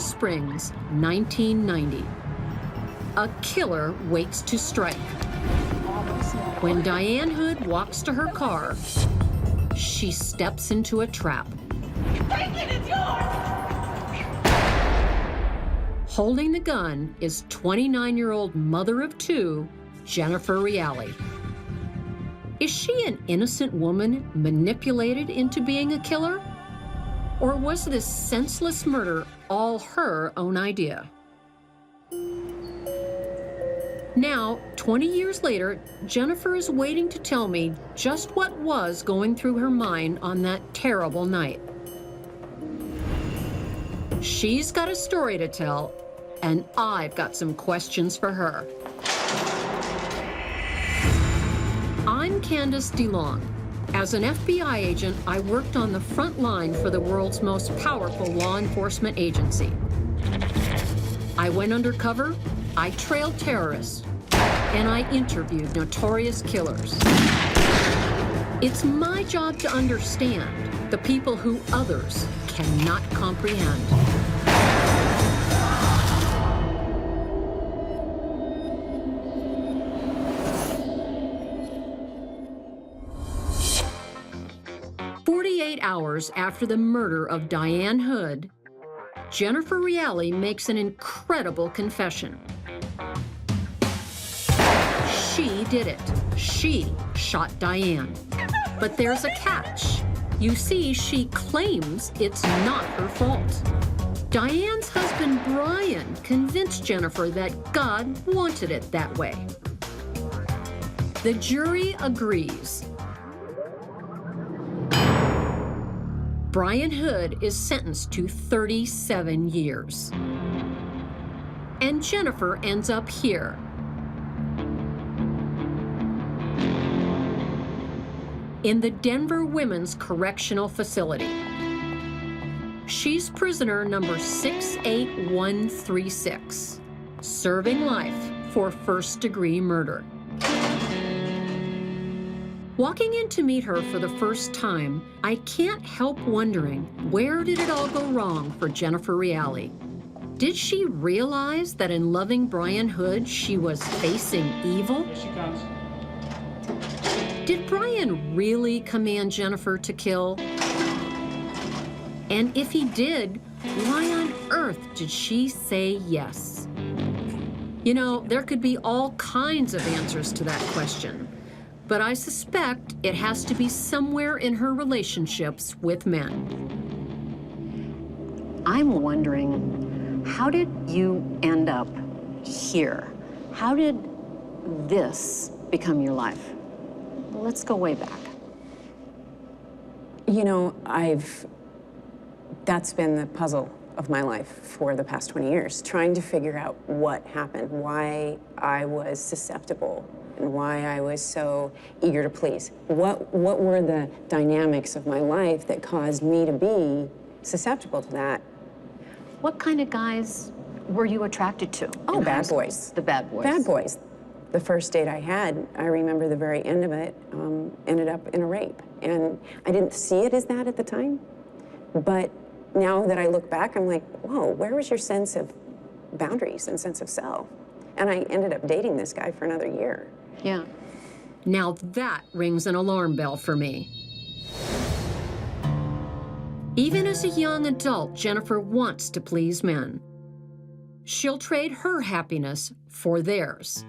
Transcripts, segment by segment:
Springs, 1990. A killer waits to strike. When Dianne Hood walks to her car, she steps into a trap. Take it, it's yours! Holding the gun is 29-year-old mother of two, Jennifer Reali. Is she an innocent woman manipulated into being a killer? Or was this senseless murder all her own idea? Now, 20 years later, Jennifer is waiting to tell me just what was going through her mind on that terrible night. She's got a story to tell, and I've got some questions for her. I'm Candace DeLong. As an FBI agent, I worked on the front line for the world's most powerful law enforcement agency. I went undercover, I trailed terrorists, and I interviewed notorious killers. It's my job to understand the people who others cannot comprehend. Hours after the murder of Dianne Hood, Jennifer Reali makes an incredible confession. She did it. She shot Dianne. But there's a catch. You see, she claims it's not her fault. Dianne's husband, Brian, convinced Jennifer that God wanted it that way. The jury agrees. Brian Hood is sentenced to 37 years. And Jennifer ends up here. In the Denver Women's Correctional Facility. She's prisoner number 68136, serving life for first-degree murder. Walking in to meet her for the first time, I can't help wondering, where did it all go wrong for Jennifer Reali? Did she realize that in loving Brian Hood, she was facing evil? Here she comes. Did Brian really command Jennifer to kill? And if he did, why on earth did she say yes? You know, there could be all kinds of answers to that question. But I suspect it has to be somewhere in her relationships with men. I'm wondering, how did you end up here? How did this become your life? Let's go way back. You know, that's been the puzzle of my life for the past 20 years, trying to figure out what happened, why I was susceptible, and why I was so eager to please. What were the dynamics of my life that caused me to be susceptible to that? What kind of guys were you attracted to? Oh, bad boys. The bad boys. Bad boys. The first date I had, I remember the very end of it, ended up in a rape. And I didn't see it as that at the time, but now that I look back, I'm like, whoa, where was your sense of boundaries and sense of self? And I ended up dating this guy for another year. Yeah. Now that rings an alarm bell for me. Even as a young adult, Jennifer wants to please men. She'll trade her happiness for theirs.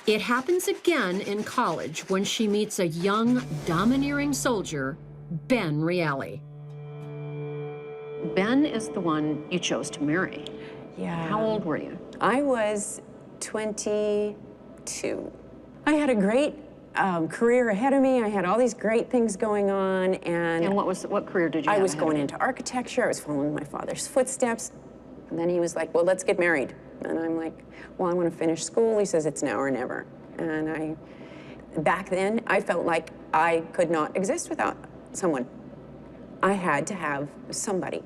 It happens again in college when she meets a young, domineering soldier, Ben Reali. Ben is the one you chose to marry. Yeah. How old were you? I was 22. I had a great career ahead of me. I had all these great things going on, and what career did you have? I was going into architecture. I was following my father's footsteps. And then he was like, well, let's get married. And I'm like, well, I want to finish school. He says, it's now or never. And back then, I felt like I could not exist without someone. I had to have somebody.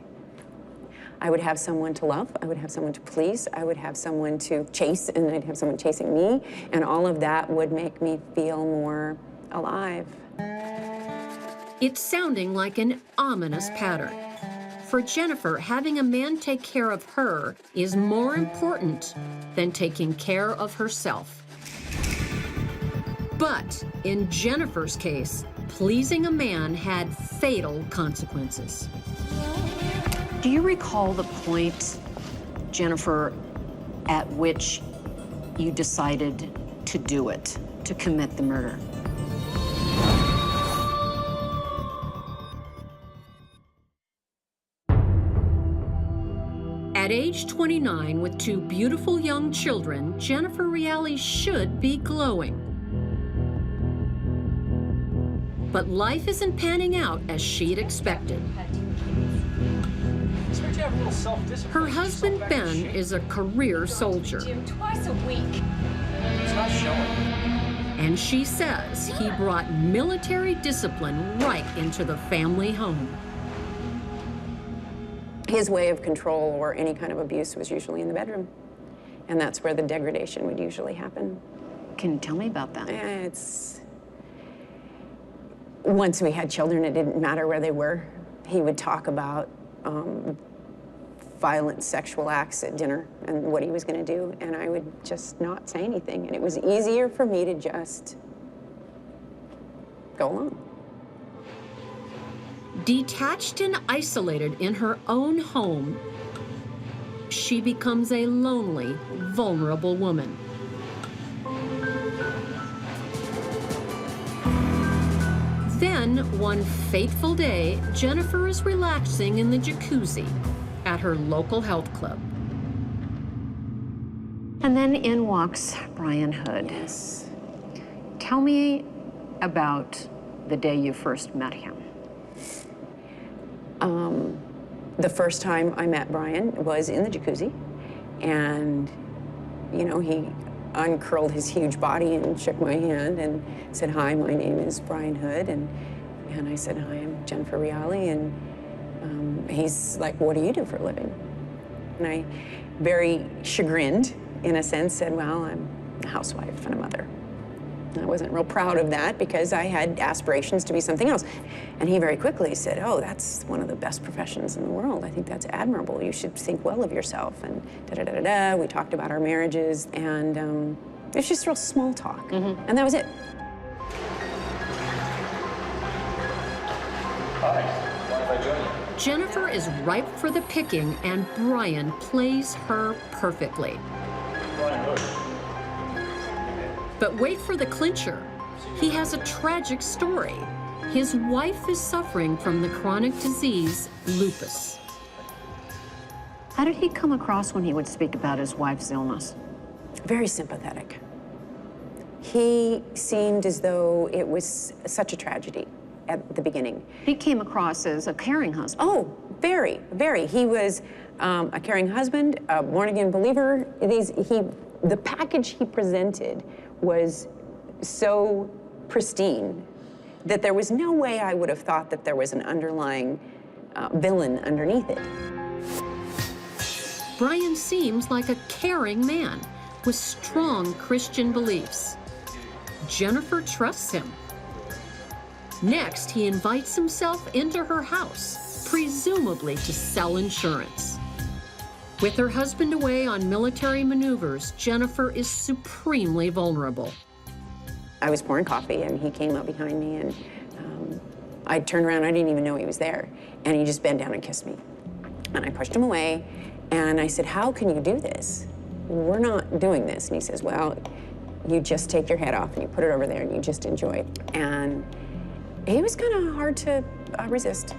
I would have someone to love, I would have someone to please, I would have someone to chase, and I'd have someone chasing me, and all of that would make me feel more alive. It's sounding like an ominous pattern. For Jennifer, having a man take care of her is more important than taking care of herself. But in Jennifer's case, pleasing a man had fatal consequences. Do you recall the point, Jennifer, at which you decided to do it, to commit the murder? At age 29, with 2 beautiful young children, Jennifer Reali should be glowing. But life isn't panning out as she'd expected. Her husband, Ben, is a career soldier. Gym twice a week. It's not showing. And she says he brought military discipline right into the family home. His way of control or any kind of abuse was usually in the bedroom. And that's where the degradation would usually happen. Can you tell me about that? Once we had children, it didn't matter where they were. He would talk about violent sexual acts at dinner and what he was going to do, and I would just not say anything. And it was easier for me to just go along. Detached and isolated in her own home, she becomes a lonely, vulnerable woman. Then, one fateful day, Jennifer is relaxing in the jacuzzi at her local health club. And then in walks Brian Hood. Yes. Tell me about the day you first met him. The first time I met Brian was in the jacuzzi, and, you know, he uncurled his huge body and shook my hand and said, "Hi, my name is Brian Hood," and I said, "Hi, I'm Jennifer Reali," and he's like, "What do you do for a living?" And I, very chagrined, in a sense, said, "Well, I'm a housewife and a mother." And I wasn't real proud of that because I had aspirations to be something else. And he very quickly said, "Oh, that's one of the best professions in the world. I think that's admirable. You should think well of yourself." And da-da-da-da-da. We talked about our marriages, and it was just real small talk. And that was it. Hi, mind if I join you? Jennifer is ripe for the picking, and Brian plays her perfectly. Brian Hood. But wait for the clincher. He has a tragic story. His wife is suffering from the chronic disease, lupus. How did he come across when he would speak about his wife's illness? Very sympathetic. He seemed as though it was such a tragedy at the beginning. He came across as a caring husband. Oh, very, very. He was a caring husband, a born-again believer. The package he presented was so pristine that there was no way I would have thought that there was an underlying villain underneath it. Brian seems like a caring man with strong Christian beliefs. Jennifer trusts him. Next, he invites himself into her house, presumably to sell insurance. With her husband away on military maneuvers, Jennifer is supremely vulnerable. I was pouring coffee, and he came up behind me, and I turned around, I didn't even know he was there, and he just bent down and kissed me. And I pushed him away, and I said, "How can you do this? We're not doing this." And he says, "Well, you just take your head off, and you put it over there, and you just enjoy it." And he was kind of hard to resist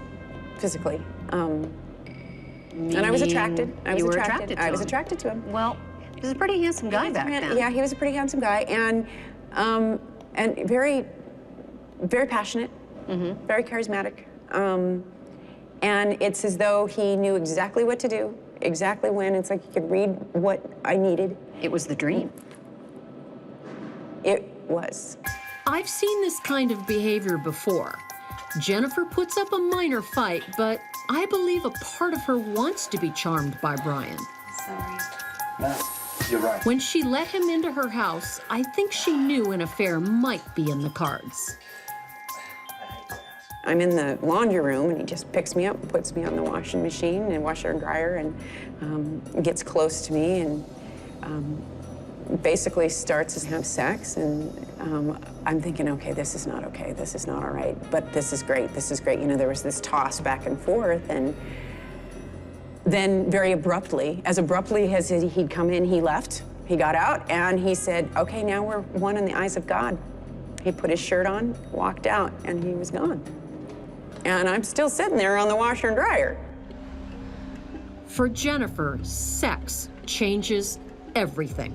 physically. And I was attracted. I was attracted to him. Well, he was a pretty handsome guy back then. Yeah, he was a pretty handsome guy, and very, very passionate, very charismatic. And it's as though he knew exactly what to do, exactly when. It's like he could read what I needed. It was the dream. It was. I've seen this kind of behavior before. Jennifer puts up a minor fight, but I believe a part of her wants to be charmed by Brian. Sorry. No, you're right. When she let him into her house, I think she knew an affair might be in the cards. I'm in the laundry room, and he just picks me up and puts me on the washing machine and washer and dryer, and gets close to me, and basically starts to have sex. And I'm thinking, okay, this is not okay. This is not all right. But this is great. This is great. You know, there was this toss back and forth, and then very abruptly as he'd come in, he left. He got out, and he said, okay, now we're one in the eyes of God. He put his shirt on, walked out, and he was gone. And I'm still sitting there on the washer and dryer. For Jennifer, sex changes everything.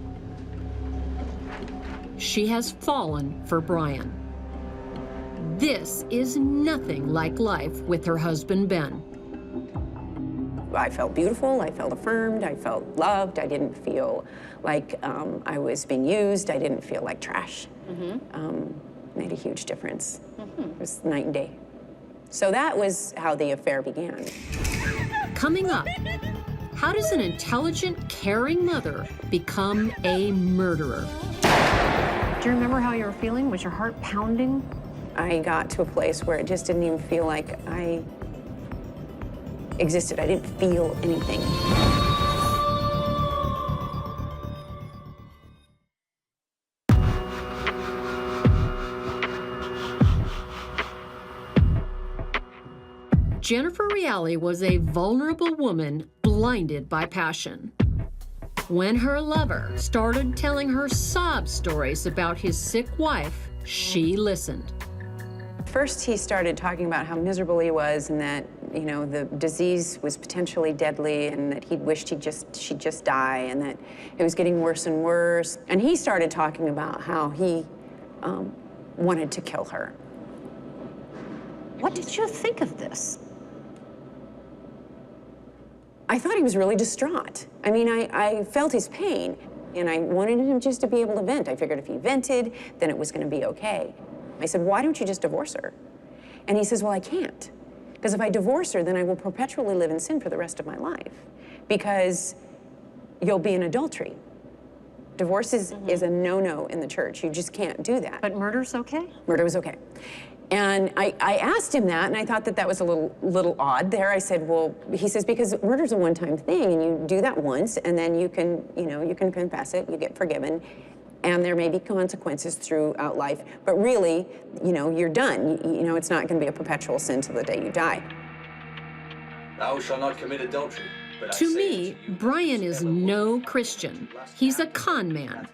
She has fallen for Brian. This is nothing like life with her husband, Ben. I felt beautiful, I felt affirmed, I felt loved, I didn't feel like I was being used, I didn't feel like trash. Made a huge difference. It was night and day. So that was how the affair began. Coming up, how does an intelligent, caring mother become a murderer? Do you remember how you were feeling? Was your heart pounding? I got to a place where it just didn't even feel like I existed. I didn't feel anything. Jennifer Reali was a vulnerable woman blinded by passion. When her lover started telling her sob stories about his sick wife, she listened. First, he started talking about how miserable he was, and that, you know, the disease was potentially deadly, and that he wished she'd just die, and that it was getting worse and worse. And he started talking about how he wanted to kill her. What did you think of this? I thought he was really distraught. I mean, I felt his pain, and I wanted him just to be able to vent. I figured if he vented, then it was going to be okay. I said, why don't you just divorce her? And he says, well, I can't. Because if I divorce her, then I will perpetually live in sin for the rest of my life. Because you'll be in adultery. Divorce is a no-no in the church. You just can't do that. But murder's okay? Murder was okay. And I asked him that, and I thought that that was a little odd there. I said, well, he says, because murder's a one-time thing, and you do that once, and then you can, you can confess it, you get forgiven, and there may be consequences throughout life. But really, you're done. It's not going to be a perpetual sin till the day you die. Thou shalt not commit adultery. But I To say me, unto you, Brian is no Christian. He's a con man.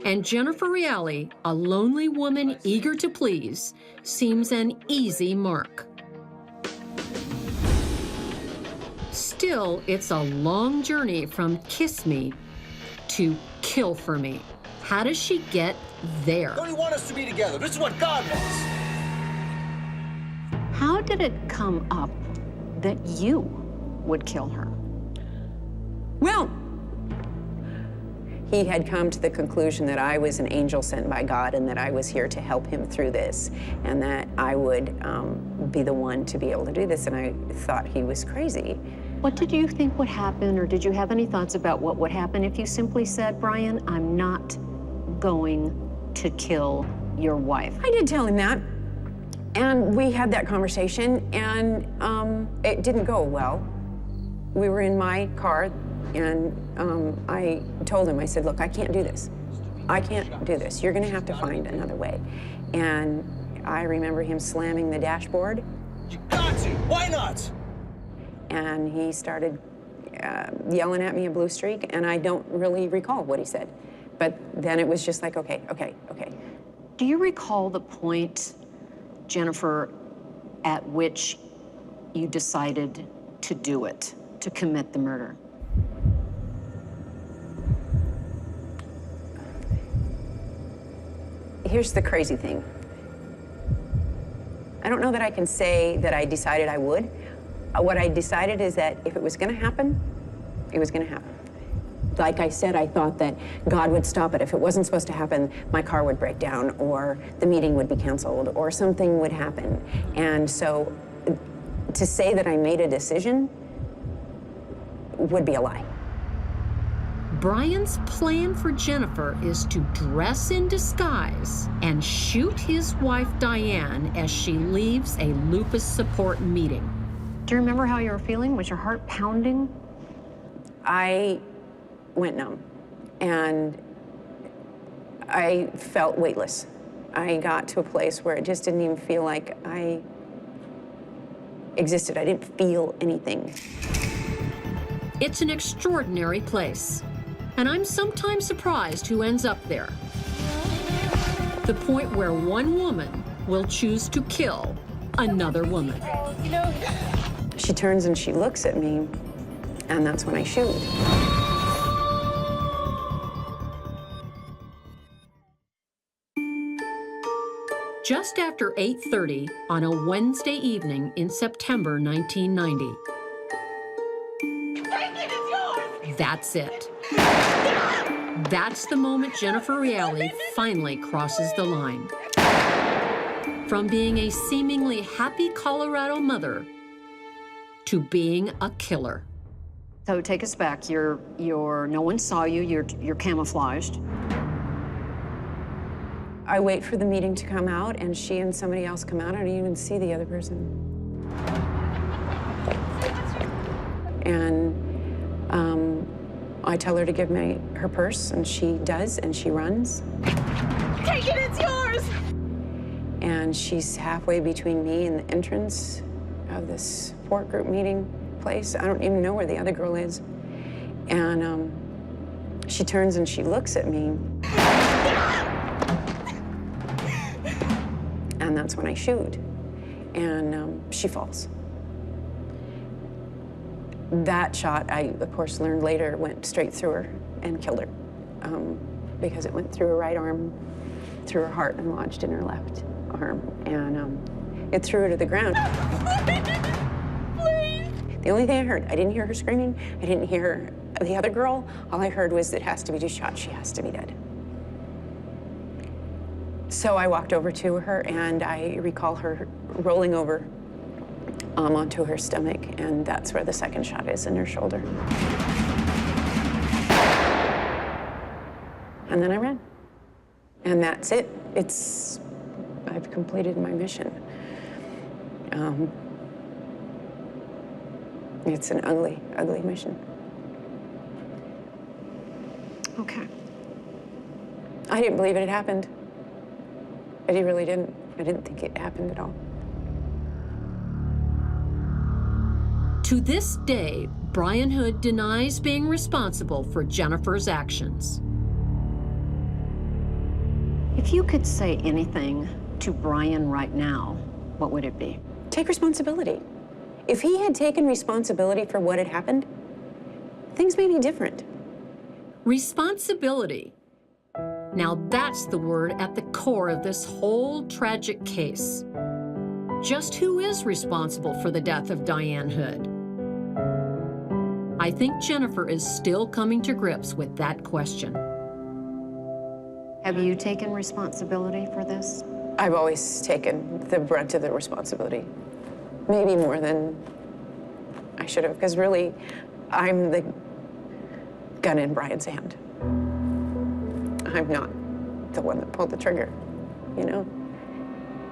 And Jennifer Reali, a lonely woman eager to please, seems an easy mark. Still, it's a long journey from kiss me to kill for me. How does she get there? Don't you want us to be together? This is what God wants. How did it come up that you would kill her? Well, he had come to the conclusion that I was an angel sent by God, and that I was here to help him through this, and that I would be the one to be able to do this, and I thought he was crazy. What did you think would happen, or did you have any thoughts about what would happen if you simply said, Brian, I'm not going to kill your wife? I did tell him that, and we had that conversation, and it didn't go well. We were in my car, and I told him, I said, look, I can't do this. I can't do this. You're gonna have to find another way. And I remember him slamming the dashboard. You got to. Why not? And he started yelling at me a blue streak, and I don't really recall what he said. But then it was just like, okay. Do you recall the point, Jennifer, at which you decided to do it, to commit the murder? Here's the crazy thing. I don't know that I can say that I decided I would. What I decided is that if it was gonna happen, it was gonna happen. Like I said, I thought that God would stop it. If it wasn't supposed to happen, my car would break down, or the meeting would be canceled, or something would happen. And so to say that I made a decision would be a lie. Brian's plan for Jennifer is to dress in disguise and shoot his wife, Dianne, as she leaves a lupus support meeting. Do you remember how you were feeling? Was your heart pounding? I went numb, and I felt weightless. I got to a place where it just didn't even feel like I existed. I didn't feel anything. It's an extraordinary place, and I'm sometimes surprised who ends up there. The point where one woman will choose to kill another woman. She turns and she looks at me, and that's when I shoot. Just after 8:30 on a Wednesday evening in September 1990. That's it. That's the moment Jennifer Reali finally crosses the line. From being a seemingly happy Colorado mother to being a killer. So take us back. No one saw you. You're camouflaged. I wait for the meeting to come out, and she and somebody else come out. I don't even see the other person. And I tell her to give me her purse, and she does, and she runs. Take it, it's yours! And she's halfway between me and the entrance of this support group meeting place. I don't even know where the other girl is. And she turns and she looks at me. And that's when I shoot. And she falls. That shot, I, of course, learned later, went straight through her and killed her. Because it went through her right arm, through her heart, and lodged in her left arm. And it threw her to the ground. Please! The only thing I heard, I didn't hear her screaming. I didn't hear the other girl. All I heard was, it has to be two shots. She has to be dead. So I walked over to her, and I recall her rolling over onto her stomach, and that's where the second shot is, in her shoulder. And then I ran. And that's it. I've completed my mission. It's an ugly, ugly mission. Okay. I didn't believe it had happened. I really didn't. I didn't think it happened at all. To this day, Dianne Hood denies being responsible for Jennifer's actions. If you could say anything to Brian right now, what would it be? Take responsibility. If he had taken responsibility for what had happened, things may be different. Responsibility. Now that's the word at the core of this whole tragic case. Just who is responsible for the death of Dianne Hood? I think Jennifer is still coming to grips with that question. Have you taken responsibility for this? I've always taken the brunt of the responsibility. Maybe more than I should have, because really, I'm the gun in Brian's hand. I'm not the one that pulled the trigger, you know?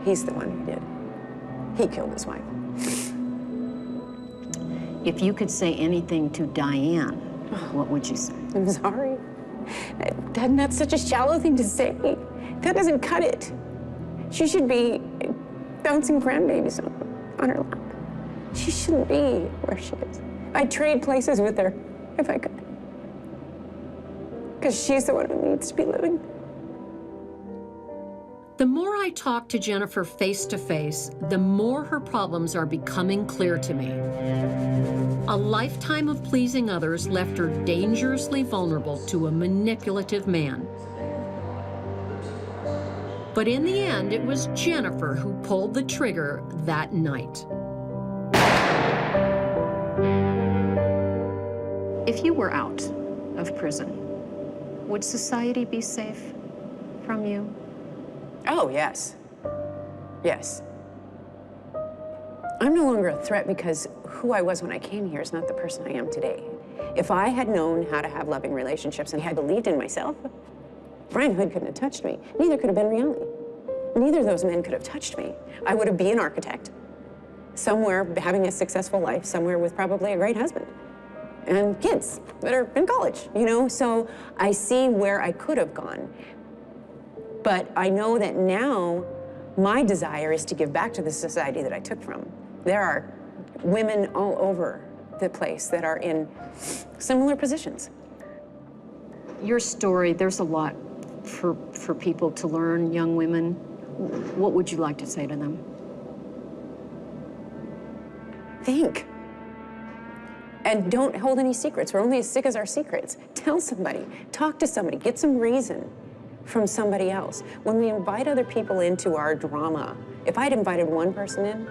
He's the one who did. He killed his wife. If you could say anything to Dianne, what would you say? I'm sorry. That's such a shallow thing to say. That doesn't cut it. She should be bouncing grandbabies on her lap. She shouldn't be where she is. I'd trade places with her if I could. Because she's the one who needs to be living. The more I talk to Jennifer face to face, the more her problems are becoming clear to me. A lifetime of pleasing others left her dangerously vulnerable to a manipulative man. But in the end, it was Jennifer who pulled the trigger that night. If you were out of prison, would society be safe from you? Oh, yes. Yes. I'm no longer a threat because who I was when I came here is not the person I am today. If I had known how to have loving relationships and had believed in myself, Dianne Hood couldn't have touched me. Neither could have been Reali. Neither of those men could have touched me. I would have been an architect, somewhere having a successful life, somewhere with probably a great husband and kids that are in college, you know? So I see where I could have gone. But I know that now my desire is to give back to the society that I took from. There are women all over the place that are in similar positions. Your story, there's a lot for people to learn, young women. What would you like to say to them? Think. And don't hold any secrets. We're only as sick as our secrets. Tell somebody, talk to somebody, get some reason from somebody else. When we invite other people into our drama, if I'd invited one person in,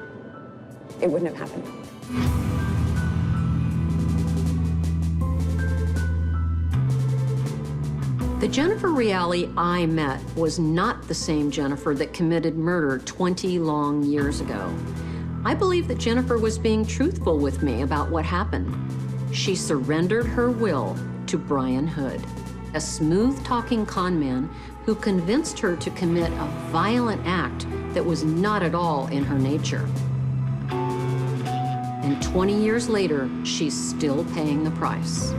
it wouldn't have happened. The Jennifer Reali I met was not the same Jennifer that committed murder 20 long years ago. I believe that Jennifer was being truthful with me about what happened. She surrendered her will to Dianne Hood, a smooth-talking con man who convinced her to commit a violent act that was not at all in her nature. And 20 years later, she's still paying the price.